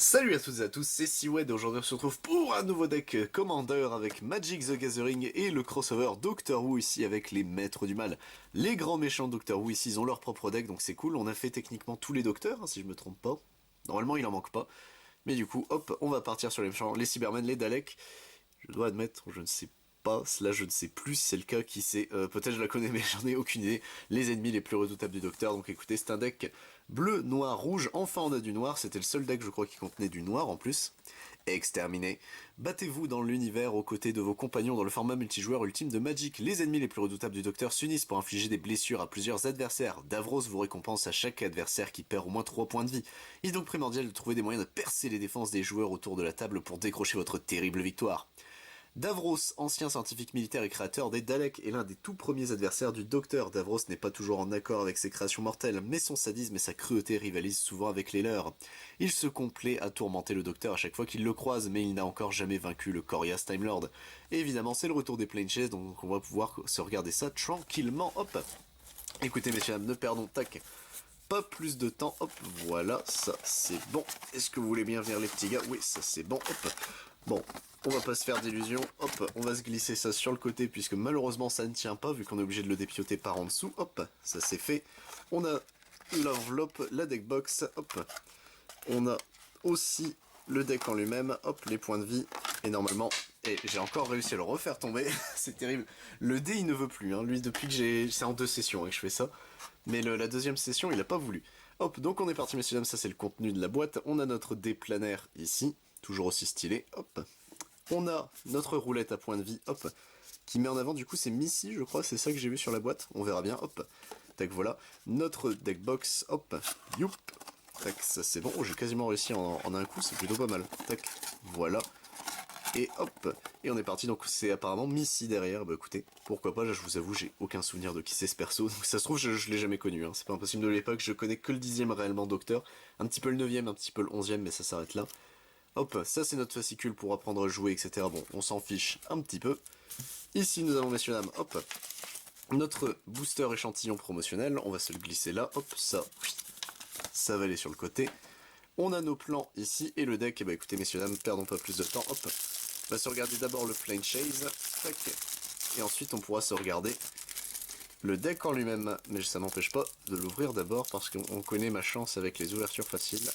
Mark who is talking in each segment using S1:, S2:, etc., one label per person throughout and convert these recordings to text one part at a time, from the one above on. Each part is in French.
S1: Salut à toutes et à tous, c'est Siwed et aujourd'hui on se retrouve pour un nouveau deck Commander avec Magic the Gathering et le crossover Doctor Who ici avec les maîtres du mal. Les grands méchants Doctor Who ici ils ont leur propre deck donc c'est cool, on a fait techniquement tous les docteurs si je me trompe pas. Normalement il en manque pas, mais du coup hop on va partir sur les méchants, les Cybermen, les Daleks. Je dois admettre, je ne sais pas, cela je ne sais plus si c'est le cas, qui sait, peut-être je la connais mais j'en ai aucune idée, les ennemis les plus redoutables du Docteur, donc écoutez, c'est un deck bleu, noir, rouge, enfin on a du noir, c'était le seul deck je crois qui contenait du noir en plus. Exterminé. Battez-vous dans l'univers aux côtés de vos compagnons dans le format multijoueur ultime de Magic. Les ennemis les plus redoutables du Docteur s'unissent pour infliger des blessures à plusieurs adversaires. Davros vous récompense à chaque adversaire qui perd au moins 3 points de vie. Il est donc primordial de trouver des moyens de percer les défenses des joueurs autour de la table pour décrocher votre terrible victoire. Davros, ancien scientifique militaire et créateur des Daleks, est l'un des tout premiers adversaires du Docteur. Davros n'est pas toujours en accord avec ses créations mortelles, mais son sadisme et sa cruauté rivalisent souvent avec les leurs. Il se complaît à tourmenter le Docteur à chaque fois qu'il le croise, mais il n'a encore jamais vaincu le Corias Time Lord. Et évidemment, c'est le retour des Plane Chase, donc on va pouvoir se regarder ça tranquillement. Hop. Écoutez messieurs, ne perdons tac. Pas plus de temps, hop, voilà, ça c'est bon. Est-ce que vous voulez bien venir les petits gars? Oui, ça c'est bon, hop. Bon, on va pas se faire d'illusions, hop, on va se glisser ça sur le côté puisque malheureusement ça ne tient pas vu qu'on est obligé de le dépioter par en dessous, hop, ça c'est fait. On a l'enveloppe, la deckbox, hop. On a aussi le deck en lui-même, hop, les points de vie, et normalement, et j'ai encore réussi à le refaire tomber, c'est terrible. Le dé il ne veut plus, hein. Lui depuis que c'est en 2 sessions que je fais ça. Mais la deuxième session, il a pas voulu. Hop, donc on est parti, messieurs dames, ça c'est le contenu de la boîte. On a notre dé planaire ici, toujours aussi stylé, hop. On a notre roulette à point de vie, hop, qui met en avant, du coup, c'est Missy, je crois, c'est ça que j'ai vu sur la boîte. On verra bien, hop. Tac, voilà. Notre deck box, hop, youp. Tac, ça c'est bon. Oh, j'ai quasiment réussi en un coup, c'est plutôt pas mal. Tac, voilà. Et hop, et on est parti, donc c'est apparemment Missy derrière, bah écoutez, pourquoi pas, là je vous avoue, j'ai aucun souvenir de qui c'est ce perso, donc ça se trouve je l'ai jamais connu, hein. C'est pas impossible de l'époque, je connais que le 10ème réellement Docteur, un petit peu le 9ème, un petit peu le 11ème, mais ça s'arrête là. Hop, ça c'est notre fascicule pour apprendre à jouer, etc. Bon, on s'en fiche un petit peu. Ici nous avons, messieurs dames, hop, notre booster échantillon promotionnel, on va se le glisser là, hop, ça va aller sur le côté. On a nos plans ici, et le deck, et bah écoutez messieurs dames, perdons pas plus de temps, hop. On va se regarder d'abord le Plane Chase, tac, et ensuite on pourra se regarder le deck en lui-même, mais ça n'empêche pas de l'ouvrir d'abord parce qu'on connaît ma chance avec les ouvertures faciles.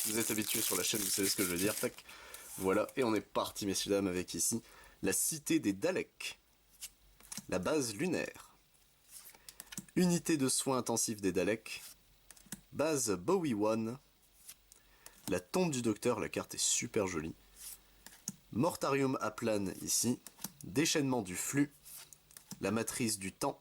S1: Vous êtes habitués sur la chaîne, vous savez ce que je veux dire, tac, voilà, et on est parti messieurs dames avec ici la cité des Daleks, la base lunaire, unité de soins intensifs des Daleks, base Bowie One, la tombe du docteur, la carte est super jolie, Mortarium à plane ici, déchaînement du flux, la matrice du temps,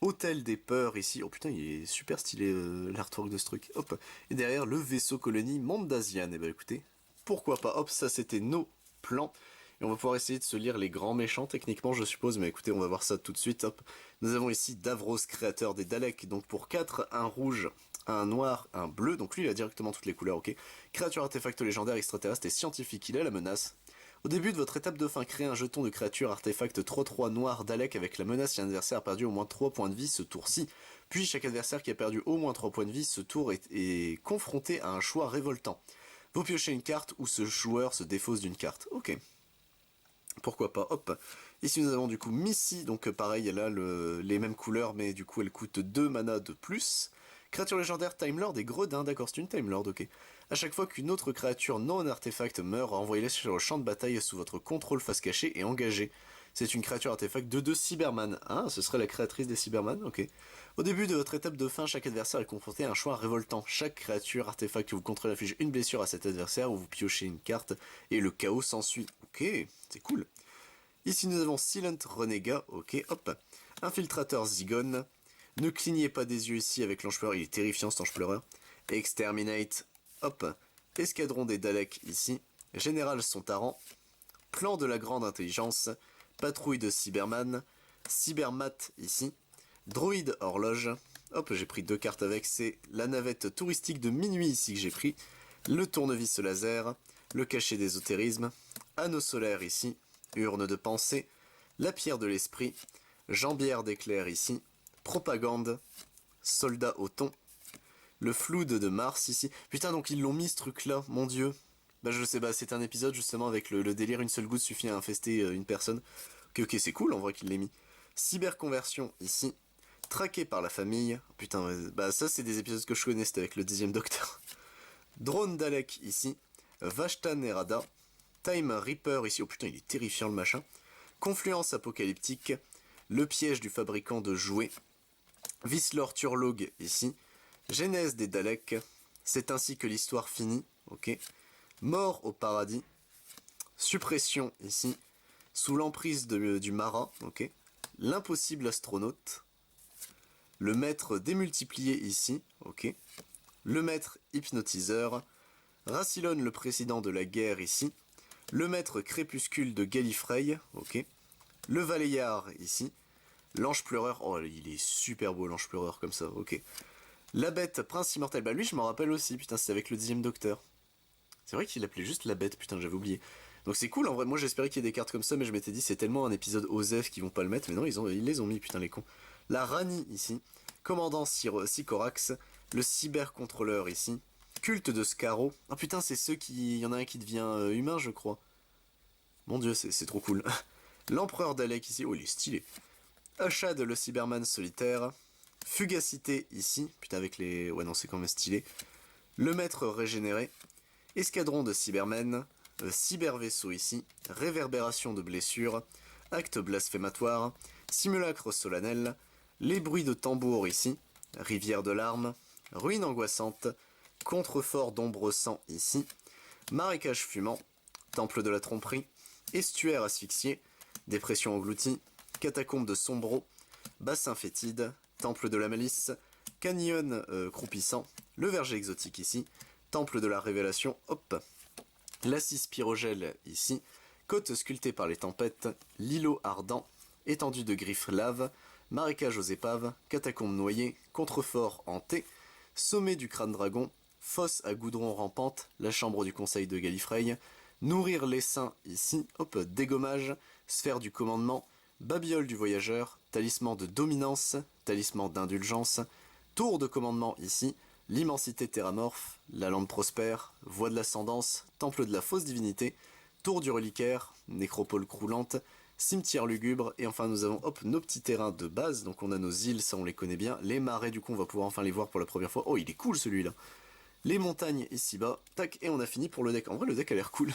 S1: hôtel des peurs ici, oh putain il est super stylé l'artwork de ce truc, hop, et derrière le vaisseau colonie Mondasian, et bah écoutez, pourquoi pas, hop, ça c'était nos plans, et on va pouvoir essayer de se lire les grands méchants techniquement je suppose, mais écoutez on va voir ça tout de suite, hop, nous avons ici Davros, créateur des Daleks, donc pour 4, un rouge, un noir, un bleu, donc lui il a directement toutes les couleurs, ok. Créature artefact légendaire extraterrestre et scientifique, il a la menace. Au début de votre étape de fin, créez un jeton de créature artefact 3-3 noir Dalek avec la menace si un adversaire a perdu au moins 3 points de vie ce tour-ci. Puis chaque adversaire qui a perdu au moins 3 points de vie ce tour est confronté à un choix révoltant. Vous piochez une carte ou ce joueur se défausse d'une carte. Ok. Pourquoi pas, hop. Ici nous avons du coup Missy, donc pareil, elle a les mêmes couleurs, mais du coup elle coûte 2 mana de plus. Créature légendaire Time Lord et Gredin, d'accord, c'est une Time Lord, ok. A chaque fois qu'une autre créature non artefact meurt, envoyez-la sur le champ de bataille sous votre contrôle face cachée et engagée. C'est une créature artefact de 2 Cyberman. Ah, ce serait la créatrice des Cyberman, ok. Au début de votre étape de fin, chaque adversaire est confronté à un choix révoltant. Chaque créature artefact que vous contrôlez inflige une blessure à cet adversaire ou vous piochez une carte et le chaos s'ensuit. Ok, c'est cool. Ici nous avons Silent Renégat, ok, hop. Infiltrateur Zygon. Ne clignez pas des yeux ici avec l'ange pleureur, il est terrifiant cet ange pleureur. Exterminate, hop. Escadron des Daleks ici. Général Sontaran. Plan de la grande intelligence. Patrouille de Cyberman. Cybermat ici. Droïde horloge. Hop, j'ai pris 2 cartes avec, c'est la navette touristique de minuit ici que j'ai pris. Le tournevis laser. Le cachet d'ésotérisme. Anneau solaire ici. Urne de pensée, la pierre de l'esprit, jambière d'éclair ici, propagande, soldat au thon, Le Flood de Mars ici. Putain, donc ils l'ont mis ce truc-là, mon dieu. Bah je sais, bah c'est un épisode justement avec le délire une seule goutte suffit à infester une personne. Ok, c'est cool en vrai qu'il l'ait mis. Cyberconversion ici. Traqué par la famille. Putain, bah ça c'est des épisodes que je connais, c'était avec le 10e Docteur. Drone Dalek ici. Vashta Nerada. Time Reaper ici. Oh putain, il est terrifiant le machin. Confluence apocalyptique. Le piège du fabricant de jouets. Vislor Turlog ici. Genèse des Daleks. C'est ainsi que l'histoire finit. Ok. Mort au paradis. Suppression ici. Sous l'emprise du Mara. Ok. L'impossible astronaute. Le maître démultiplié ici. Ok. Le maître hypnotiseur. Rassilon le président de la guerre ici. Le maître crépuscule de Gallifrey. Ok. Le Valéyard ici. L'ange pleureur. Oh, il est super beau l'ange pleureur comme ça. Ok. La bête prince immortel. Bah lui je m'en rappelle aussi. Putain, c'est avec le 10e Docteur. C'est vrai qu'il l'appelait juste la bête. Putain, j'avais oublié. Donc c'est cool en vrai. Moi j'espérais qu'il y ait des cartes comme ça, mais je m'étais dit c'est tellement un épisode OSEF qu'ils vont pas le mettre. Mais non, ils les ont mis. Putain, les cons. La Rani ici. Commandant Sycorax. Le cybercontrôleur ici. Culte de Scaro. Ah putain, c'est ceux qui... Il y en a un qui devient humain, je crois. Mon dieu, c'est trop cool. L'empereur Dalek ici. Oh, il est stylé. Ashad le Cyberman solitaire. Fugacité ici. Putain, avec les... Ouais, non, c'est quand même stylé. Le maître régénéré. Escadron de Cybermen. Cybervaisseau ici. Réverbération de blessures. Acte blasphématoire. Simulacre solennel. Les bruits de tambour ici. Rivière de larmes. Ruine angoissante. Contrefort d'ombre sang ici. Marécage fumant. Temple de la tromperie. Estuaire asphyxié. Dépression engloutie. Catacombe de sombreau. Bassin fétide. Temple de la malice. Canyon croupissant. Le verger exotique ici. Temple de la révélation. Hop. L'assis pyrogèle ici. Côte sculptée par les tempêtes. L'îlot ardent. Étendue de griffes lave. Marécage aux épaves. Catacombe noyée. Contrefort hanté. Sommet du crâne dragon. Fosse à goudron rampante. La chambre du conseil de Gallifrey. Nourrir les seins ici. Hop. Dégommage. Sphère du commandement. Babiole du voyageur. Talisman de dominance. Talisman d'indulgence. Tour de commandement ici. L'immensité terramorphe. La lampe prospère. Voie de l'ascendance. Temple de la fausse divinité. Tour du reliquaire. Nécropole croulante. Cimetière lugubre. Et enfin nous avons hop nos petits terrains de base. Donc on a nos îles, ça on les connaît bien. Les marais du coup on va pouvoir enfin les voir pour la première fois. Oh il est cool celui-là. Les montagnes ici-bas. Tac, et on a fini pour le deck. En vrai le deck a l'air cool.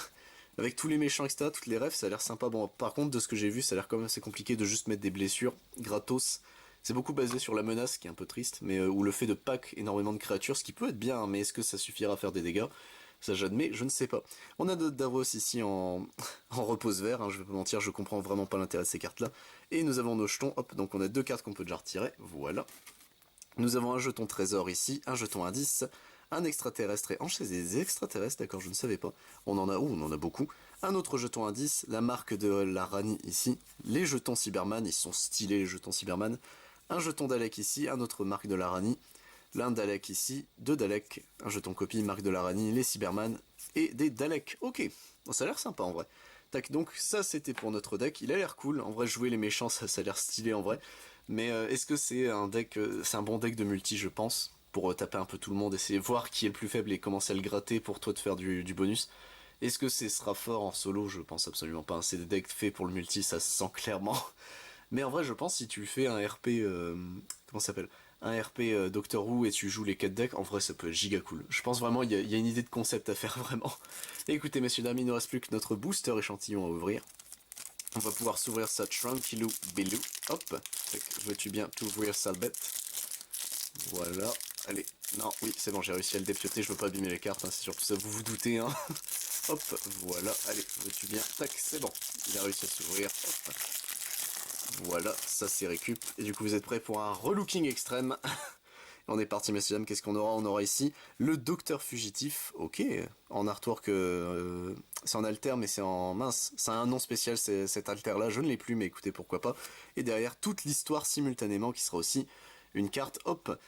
S1: Avec tous les méchants, etc., toutes les refs, ça a l'air sympa. Bon, par contre, de ce que j'ai vu, ça a l'air quand même assez compliqué de juste mettre des blessures gratos. C'est beaucoup basé sur la menace, ce qui est un peu triste, mais ou le fait de pack énormément de créatures, ce qui peut être bien, hein, mais est-ce que ça suffira à faire des dégâts? Ça j'admets, je ne sais pas. On a notre Davos ici en, en repose vert, hein, je vais pas mentir, je comprends vraiment pas l'intérêt de ces cartes-là. Et nous avons nos jetons, hop, donc on a deux cartes qu'on peut déjà retirer, voilà. Nous avons un jeton trésor ici, un jeton indice, un extraterrestre et c'est des extraterrestres, d'accord, je ne savais pas. On en a où? On en a beaucoup. Un autre jeton indice, la marque de la Rani ici, les jetons Cyberman, ils sont stylés les jetons Cyberman. Un jeton Dalek ici, un autre marque de la Rani, l'un Dalek ici, deux Dalek, un jeton copie, marque de la Rani, les Cyberman et des Dalek. Ok, bon, ça a l'air sympa en vrai. Tac, donc ça c'était pour notre deck, il a l'air cool, en vrai jouer les méchants ça a l'air stylé en vrai. Mais est-ce que c'est un deck, c'est un bon deck de multi je pense, pour taper un peu tout le monde, essayer de voir qui est le plus faible et commencer à le gratter pour toi de faire du bonus. Est-ce que ce sera fort en solo? Je pense absolument pas, c'est des decks faits pour le multi, ça se sent clairement. Mais en vrai je pense si tu fais un RP, comment ça s'appelle, un RP Doctor Who et tu joues les 4 decks, en vrai ça peut être giga cool. Je pense vraiment il y a une idée de concept à faire vraiment. Et écoutez messieurs dames, il ne reste plus que notre booster échantillon à ouvrir. On va pouvoir s'ouvrir ça tranquillou bilou. Hop, veux-tu bien t'ouvrir sale bête? Voilà, allez, non, oui, c'est bon, j'ai réussi à le dépioter, je veux pas abîmer les cartes, hein, c'est surtout ça, vous vous doutez, hein. Hop, voilà, allez, veux-tu bien, tac, c'est bon, il a réussi à s'ouvrir, hop. Voilà, ça c'est récup, et du coup vous êtes prêts pour un relooking extrême. On est parti messieurs dames, qu'est-ce qu'on aura? On aura ici le Docteur Fugitif, ok, en artwork, c'est en alter mais c'est en mince, c'est un nom spécial cet alter là, je ne l'ai plus mais écoutez pourquoi pas. Et derrière toute l'histoire simultanément qui sera aussi une carte, hop,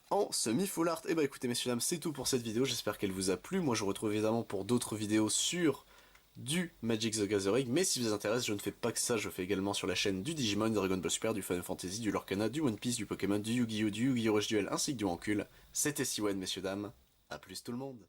S1: en semi-full art. Et bah écoutez messieurs dames, c'est tout pour cette vidéo, j'espère qu'elle vous a plu. Moi je vous retrouve évidemment pour d'autres vidéos sur du Magic the Gathering, mais si vous intéresse, je ne fais pas que ça, je fais également sur la chaîne du Digimon, du Dragon Ball Super, du Final Fantasy, du Lorcana, du One Piece, du Pokémon, du Yu-Gi-Oh!, du Yu-Gi-Oh! Rush Duel, ainsi que du Rancule. C'était Siwen, messieurs dames, à plus tout le monde.